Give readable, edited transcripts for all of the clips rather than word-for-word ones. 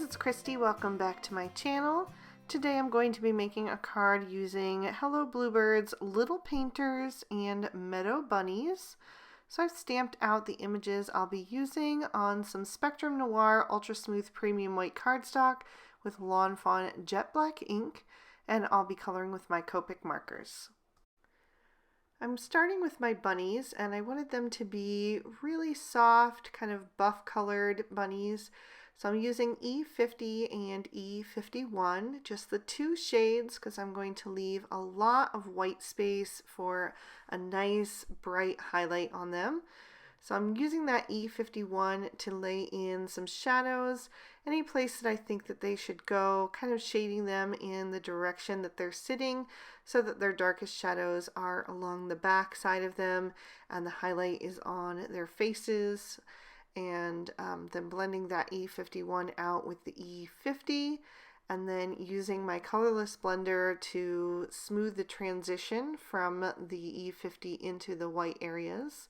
friends, it's Christy. Welcome back to my channel. Today I'm going to be making a card using Hello Bluebird's Little Painters and Meadow Bunnies. So I've stamped out the images I'll be using on some Spectrum Noir Ultra Smooth Premium White cardstock with Lawn Fawn Jet Black ink, and I'll be coloring with my Copic markers. I'm starting with my bunnies, and I wanted them to be really soft, kind of buff colored bunnies. So I'm using E50 and E51, just the two shades, because I'm going to leave a lot of white space for a nice bright highlight on them. So I'm using that E51 to lay in some shadows, any place that I think that they should go, kind of shading them in the direction that they're sitting so that their darkest shadows are along the back side of them and the highlight is on their faces. And then blending that E51 out with the E50, and then using my colorless blender to smooth the transition from the E50 into the white areas.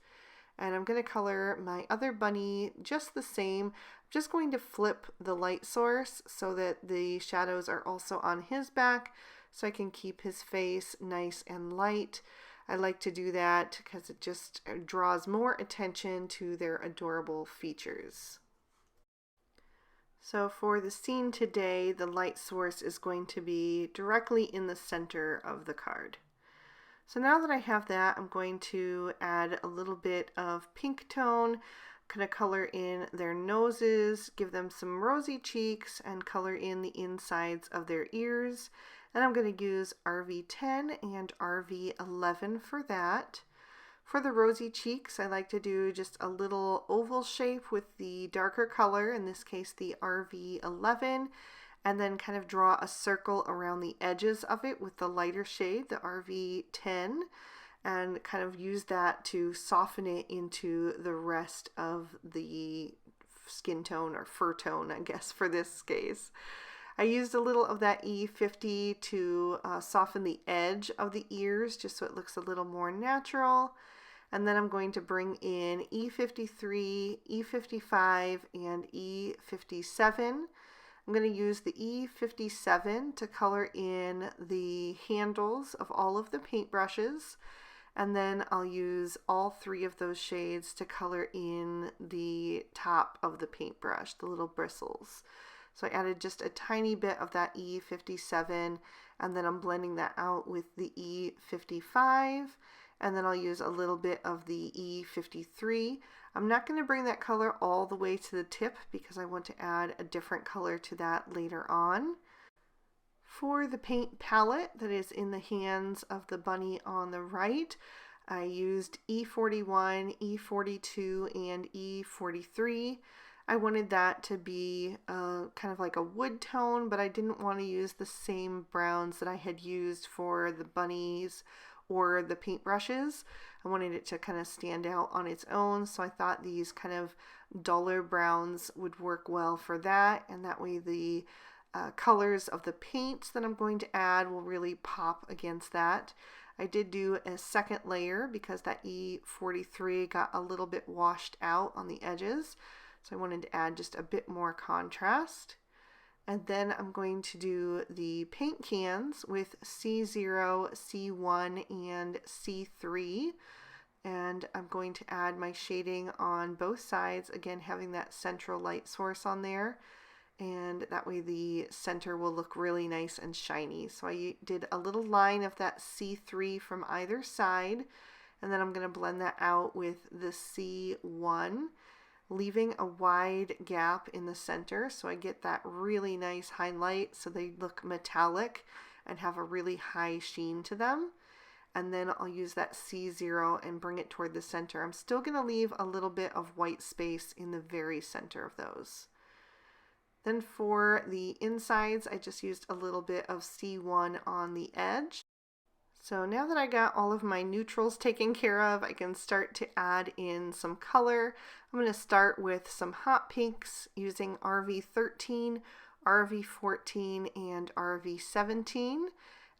And I'm going to color my other bunny just the same. I'm just going to flip the light source so that the shadows are also on his back so I can keep his face nice and light. I like to do that because it just draws more attention to their adorable features. So for the scene today, the light source is going to be directly in the center of the card. So now that I have that, I'm going to add a little bit of pink tone, kind of color in their noses, give them some rosy cheeks, and color in the insides of their ears. And I'm going to use RV10 and RV11 for that. For the rosy cheeks, I like to do just a little oval shape with the darker color, in this case the RV11, and then kind of draw a circle around the edges of it with the lighter shade, the RV10, and kind of use that to soften it into the rest of the skin tone or fur tone, I guess, for this case. I used a little of that E50 to soften the edge of the ears just so it looks a little more natural. And then I'm going to bring in E53, E55, and E57. I'm going to use the E57 to color in the handles of all of the paintbrushes. And then I'll use all three of those shades to color in the top of the paintbrush, the little bristles. So I added just a tiny bit of that E57, and then I'm blending that out with the E55, and then I'll use a little bit of the E53. I'm not going to bring that color all the way to the tip because I want to add a different color to that later on. For the paint palette that is in the hands of the bunny on the right, I used E41, E42, and E43. I wanted that to be kind of like a wood tone, but I didn't want to use the same browns that I had used for the bunnies or the paintbrushes. I wanted it to kind of stand out on its own, so I thought these kind of duller browns would work well for that, and that way the colors of the paints that I'm going to add will really pop against that. I did do a second layer because that E43 got a little bit washed out on the edges. So I wanted to add just a bit more contrast. And then I'm going to do the paint cans with C0, C1, and C3. And I'm going to add my shading on both sides, again having that central light source on there. And that way the center will look really nice and shiny. So I did a little line of that C3 from either side. And then I'm going to blend that out with the C1. Leaving a wide gap in the center so I get that really nice highlight so they look metallic and have a really high sheen to them. And then I'll use that C0 and bring it toward the center. I'm still going to leave a little bit of white space in the very center of those. Then for the insides, I just used a little bit of C1 on the edge. So now that I got all of my neutrals taken care of, I can start to add in some color. I'm going to start with some hot pinks using RV13, RV14, and RV17.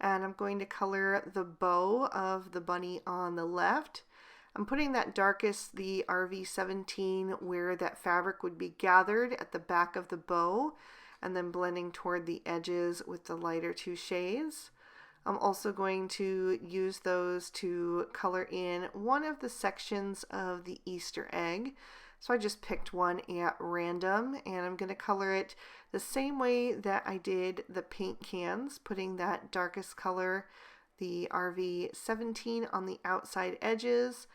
And I'm going to color the bow of the bunny on the left. I'm putting that darkest, the RV17, where that fabric would be gathered at the back of the bow. and then blending toward the edges with the lighter two shades. I'm also going to use those to color in one of the sections of the Easter egg. So I just picked one at random, and I'm going to color it the same way that I did the paint cans, putting that darkest color, the RV17, on the outside edges,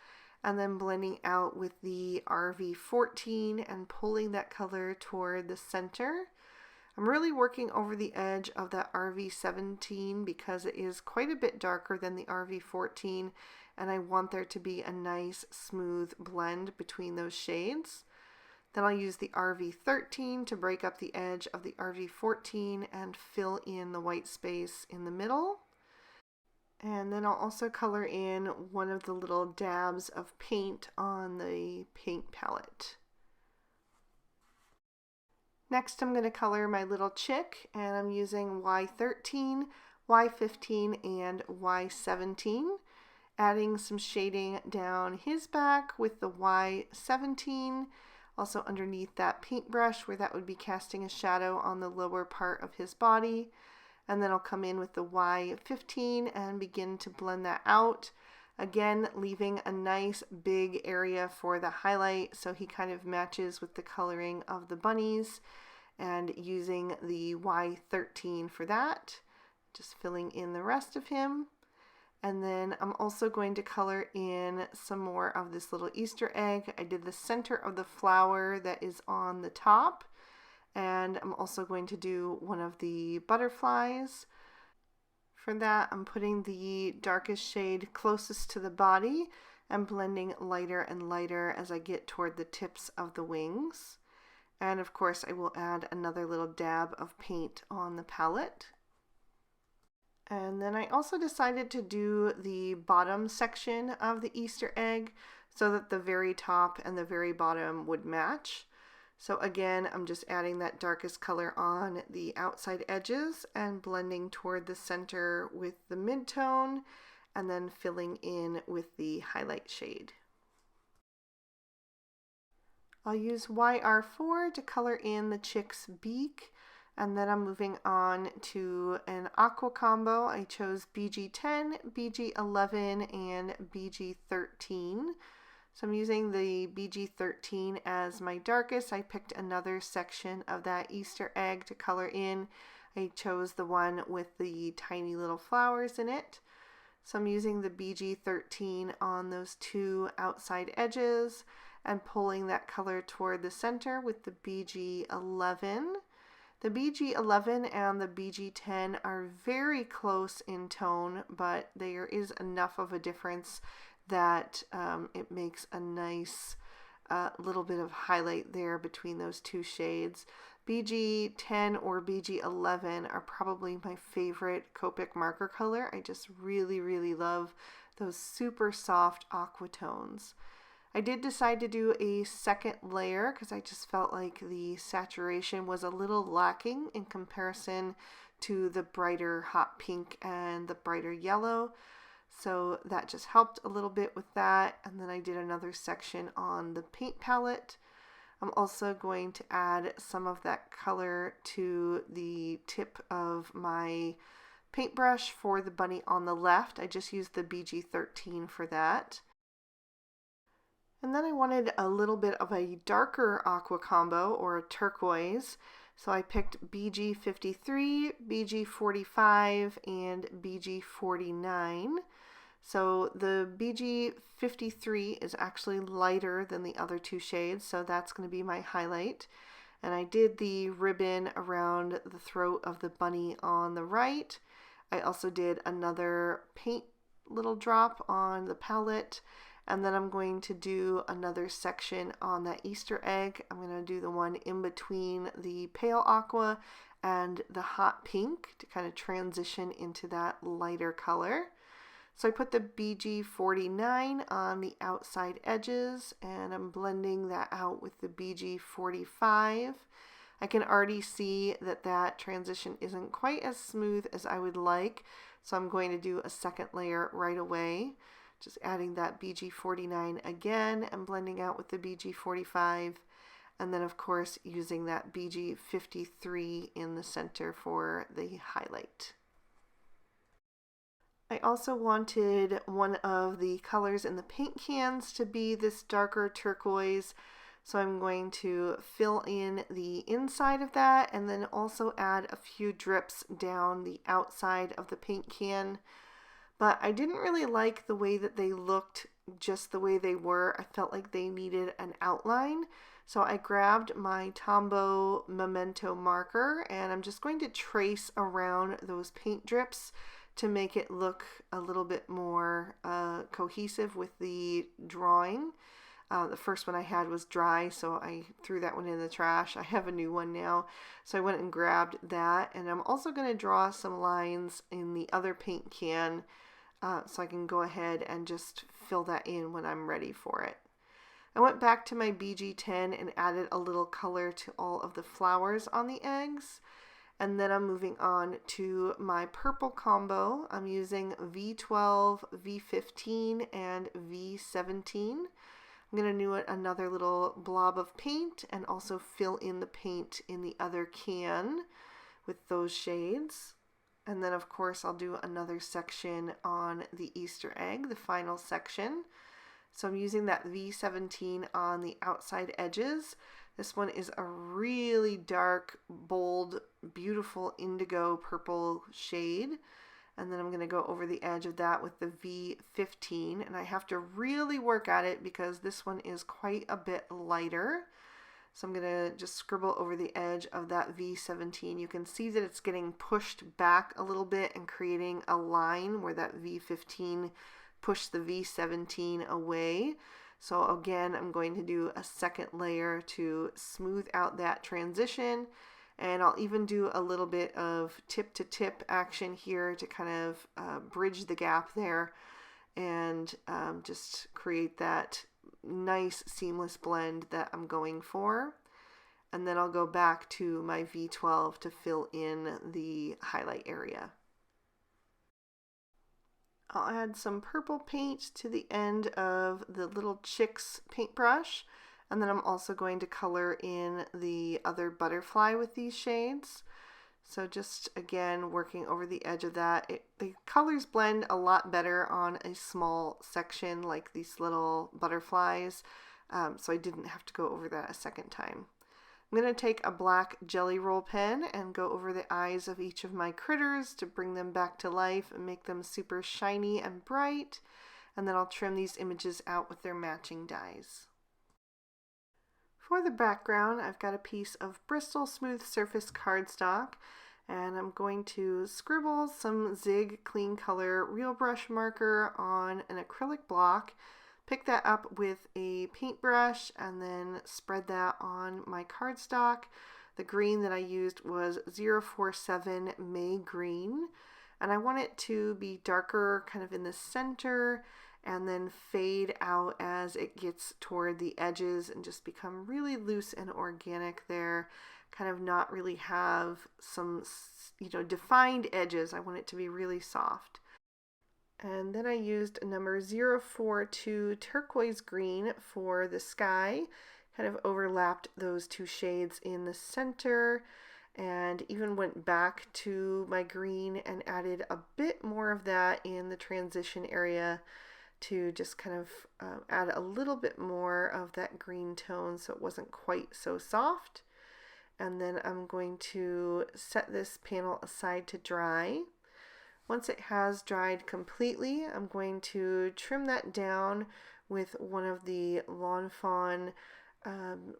and then blending out with the RV14 and pulling that color toward the center. I'm really working over the edge of that RV17 because it is quite a bit darker than the RV14, and I want there to be a nice smooth blend between those shades. Then I'll use the RV13 to break up the edge of the RV14 and fill in the white space in the middle. And then I'll also color in one of the little dabs of paint on the paint palette. Next, I'm going to color my little chick, and I'm using Y13, Y15, and Y17, adding some shading down his back with the Y17, also underneath that paintbrush where that would be casting a shadow on the lower part of his body. And then I'll come in with the Y15 and begin to blend that out. Again, leaving a nice big area for the highlight so he kind of matches with the coloring of the bunnies, and using the Y13 for that, just filling in the rest of him. And then I'm also going to color in some more of this little Easter egg. I did the center of the flower that is on the top, and I'm also going to do one of the butterflies. For that, I'm putting the darkest shade closest to the body and blending lighter and lighter as I get toward the tips of the wings. And of course, I will add another little dab of paint on the palette. And then I also decided to do the bottom section of the Easter egg so that the very top and the very bottom would match. So again, I'm just adding that darkest color on the outside edges and blending toward the center with the mid-tone, and then filling in with the highlight shade. I'll use YR4 to color in the chick's beak, and then I'm moving on to an Aqua combo. I chose BG10, BG11, and BG13. So I'm using the BG13 as my darkest. I picked another section of that Easter egg to color in. I chose the one with the tiny little flowers in it. So I'm using the BG13 on those two outside edges and pulling that color toward the center with the BG11. The BG11 and the BG10 are very close in tone, but there is enough of a difference that it makes a nice little bit of highlight there between those two shades. BG10 or BG11 are probably my favorite Copic marker color. I just really love those super soft aqua tones. I did decide to do a second layer because I just felt like the saturation was a little lacking in comparison to the brighter hot pink and the brighter yellow. So that just helped a little bit with that. And then I did another section on the paint palette. I'm also going to add some of that color to the tip of my paintbrush for the bunny on the left. I just used the BG13 for that. And then I wanted a little bit of a darker aqua combo, or a turquoise. So I picked BG53, BG45, and BG49. So the BG53 is actually lighter than the other two shades, so that's going to be my highlight. And I did the ribbon around the throat of the bunny on the right. I also did another paint little drop on the palette. And then I'm going to do another section on that Easter egg. I'm going to do the one in between the pale aqua and the hot pink to kind of transition into that lighter color. So I put the BG49 on the outside edges, and I'm blending that out with the BG45. I can already see that that transition isn't quite as smooth as I would like, so I'm going to do a second layer right away. Just adding that BG49 again and blending out with the BG45, And then of course using that BG53 in the center for the highlight. I also wanted one of the colors in the paint cans to be this darker turquoise, so I'm going to fill in the inside of that and then also add a few drips down the outside of the paint can. But I didn't really like the way that they looked just the way they were. I felt like they needed an outline. So I grabbed my Tombow Memento marker and I'm just going to trace around those paint drips to make it look a little bit more cohesive with the drawing. The first one I had was dry, so I threw that one in the trash. I have a new one now, so I went and grabbed that, and I'm also going to draw some lines in the other paint can so I can go ahead and just fill that in when I'm ready for it. I went back to my BG10 and added a little color to all of the flowers on the eggs. And then I'm moving on to my purple combo. I'm using V12, V15, and V17. I'm going to do another little blob of paint and also fill in the paint in the other can with those shades. And then of course I'll do another section on the Easter egg, the final section. So I'm using that V17 on the outside edges. This one is a really dark, bold, beautiful indigo purple shade. And then I'm going to go over the edge of that with the V15. And I have to really work at it because this one is quite a bit lighter. So I'm going to just scribble over the edge of that V17. You can see that it's getting pushed back a little bit and creating a line where that V15 pushed the V17 away. So again, I'm going to do a second layer to smooth out that transition, and I'll even do a little bit of tip to tip action here to kind of bridge the gap there and just create that nice seamless blend that I'm going for. And then I'll go back to my V12 to fill in the highlight area. I'll add some purple paint to the end of the little chicks paintbrush, and then I'm also going to color in the other butterfly with these shades. So just again working over the edge of that. The colors blend a lot better on a small section like these little butterflies, so I didn't have to go over that a second time. I'm going to take a black jelly roll pen and go over the eyes of each of my critters to bring them back to life and make them super shiny and bright. And then I'll trim these images out with their matching dies. For the background, I've got a piece of Bristol Smooth Surface cardstock, and I'm going to scribble some Zig Clean Color Real Brush marker on an acrylic block. Pick that up with a paintbrush and then spread that on my cardstock. The green that I used was 047 May Green, and I want it to be darker kind of in the center and then fade out as it gets toward the edges and just become really loose and organic there, kind of not really have some, defined edges. I want it to be really soft. And then I used number 042 turquoise green for the sky, kind of overlapped those two shades in the center, and even went back to my green and added a bit more of that in the transition area to just kind of add a little bit more of that green tone so it wasn't quite so soft. And then I'm going to set this panel aside to dry. Once it has dried completely, I'm going to trim that down with one of the Lawn Fawn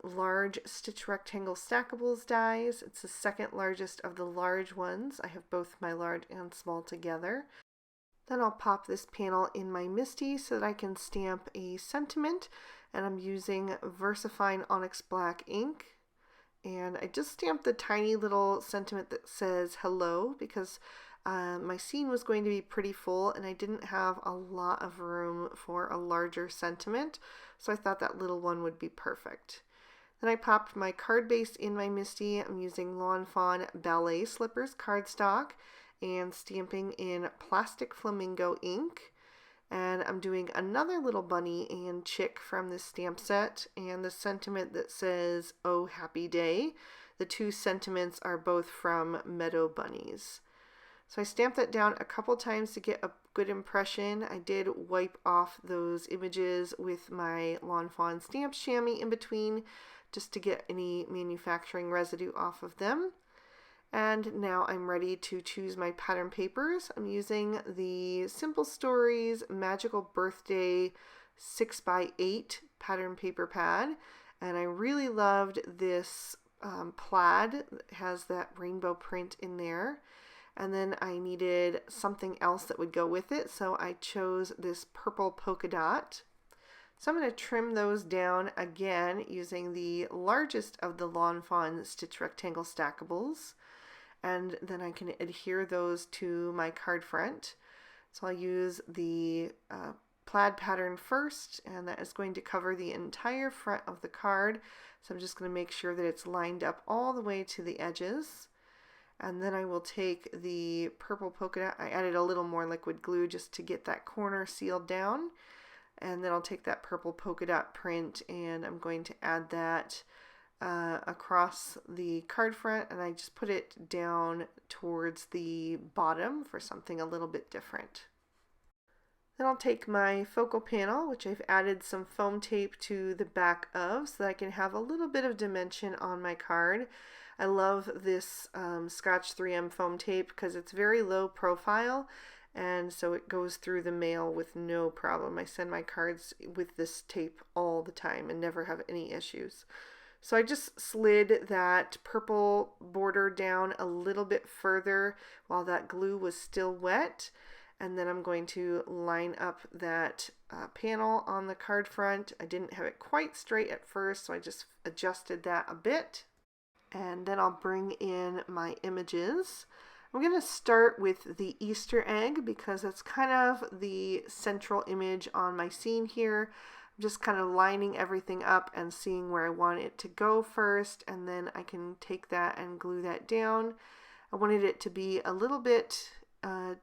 large stitch rectangle stackables dies. It's the second largest of the large ones. I have both my large and small together. Then I'll pop this panel in my MISTI so that I can stamp a sentiment, and I'm using VersaFine Onyx Black ink. And I just stamped the tiny little sentiment that says hello because my scene was going to be pretty full and I didn't have a lot of room for a larger sentiment, so I thought that little one would be perfect. Then I popped my card base in my MISTI. I'm using Lawn Fawn Ballet Slippers cardstock and stamping in Plastic Flamingo ink. And I'm doing another little bunny and chick from this stamp set, and the sentiment that says, "Oh, happy day." The two sentiments are both from Meadow Bunnies. So I stamped that down a couple times to get a good impression. I did wipe off those images with my Lawn Fawn stamp chamois in between just to get any manufacturing residue off of them. And now I'm ready to choose my pattern papers. I'm using the Simple Stories Magical Birthday 6x8 pattern paper pad. And I really loved this plaid. It has that rainbow print in there. And then I needed something else that would go with it, so I chose this purple polka dot. So I'm going to trim those down again using the largest of the Lawn Fawn Stitch Rectangle Stackables. And then I can adhere those to my card front. So I'll use the plaid pattern first, and that is going to cover the entire front of the card. So I'm just going to make sure that it's lined up all the way to the edges. And then I will take the purple polka dot. I added a little more liquid glue just to get that corner sealed down. And then I'll take that purple polka dot print and I'm going to add that across the card front, and I just put it down towards the bottom for something a little bit different. Then I'll take my focal panel, which I've added some foam tape to the back of so that I can have a little bit of dimension on my card. I love this Scotch 3M foam tape because it's very low profile, and so it goes through the mail with no problem. I send my cards with this tape all the time and never have any issues. So I just slid that purple border down a little bit further while that glue was still wet. And then I'm going to line up that panel on the card front. I didn't have it quite straight at first, so I just adjusted that a bit. And then I'll bring in my images. I'm going to start with the Easter egg because that's kind of the central image on my scene here. I'm just kind of lining everything up and seeing where I want it to go first, and then I can take that and glue that down. I wanted it to be a little bit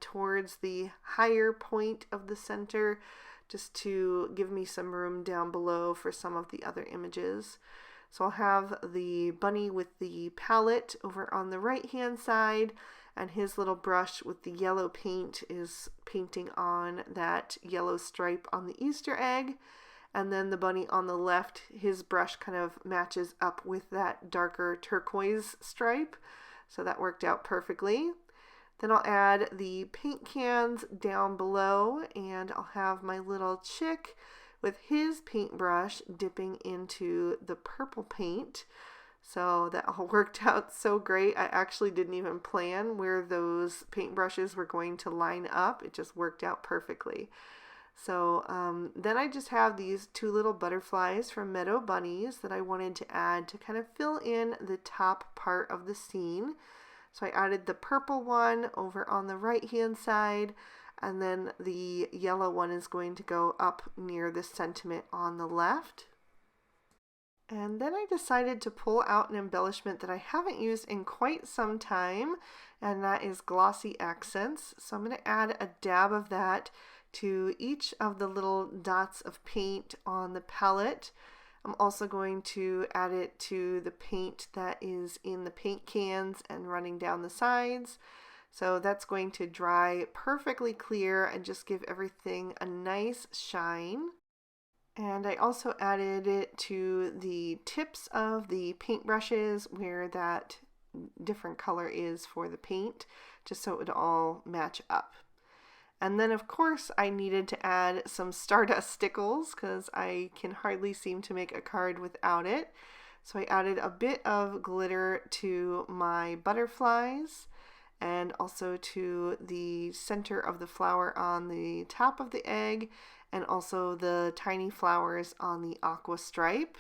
towards the higher point of the center, just to give me some room down below for some of the other images. So I'll have the bunny with the palette over on the right hand side, and his little brush with the yellow paint is painting on that yellow stripe on the Easter egg. And then the bunny on the left, his brush kind of matches up with that darker turquoise stripe. So that worked out perfectly. Then I'll add the paint cans down below, and I'll have my little chick with his paintbrush dipping into the purple paint. So that all worked out so great. I actually didn't even plan where those paintbrushes were going to line up. It just worked out perfectly. So then I just have these two little butterflies from Meadow Bunnies that I wanted to add to kind of fill in the top part of the scene. So I added the purple one over on the right hand side, and then the yellow one is going to go up near the sentiment on the left. And then I decided to pull out an embellishment that I haven't used in quite some time, and that is glossy accents. So I'm going to add a dab of that to each of the little dots of paint on the palette. I'm also going to add it to the paint that is in the paint cans and running down the sides. So that's going to dry perfectly clear and just give everything a nice shine. And I also added it to the tips of the paint brushes where that different color is for the paint, just so it would all match up. And then of course I needed to add some Stardust stickles because I can hardly seem to make a card without it. So I added a bit of glitter to my butterflies and also to the center of the flower on the top of the egg, and also the tiny flowers on the aqua stripe.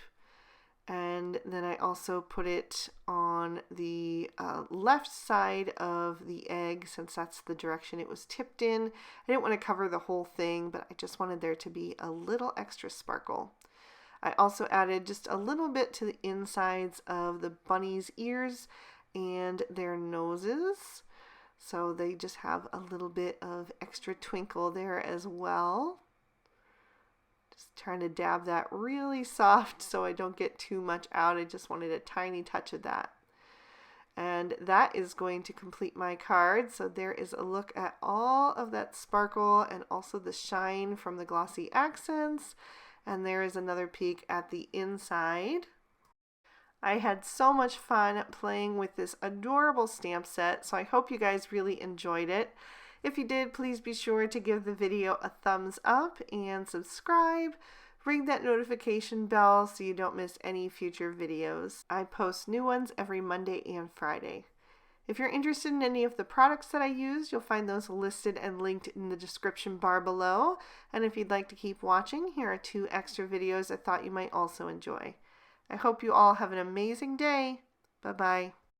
And then I also put it on the left side of the egg, since that's the direction it was tipped in. I didn't want to cover the whole thing, but I just wanted there to be a little extra sparkle. I also added just a little bit to the insides of the bunny's ears and their noses, so they just have a little bit of extra twinkle there as well. Just trying to dab that really soft so I don't get too much out. I just wanted a tiny touch of that. And that is going to complete my card. So there is a look at all of that sparkle and also the shine from the glossy accents. And there is another peek at the inside. I had so much fun playing with this adorable stamp set, so I hope you guys really enjoyed it. If you did, please be sure to give the video a thumbs up and subscribe. Ring that notification bell so you don't miss any future videos. I post new ones every Monday and Friday. If you're interested in any of the products that I use, you'll find those listed and linked in the description bar below. And if you'd like to keep watching, here are 2 extra videos I thought you might also enjoy. I hope you all have an amazing day. Bye-bye.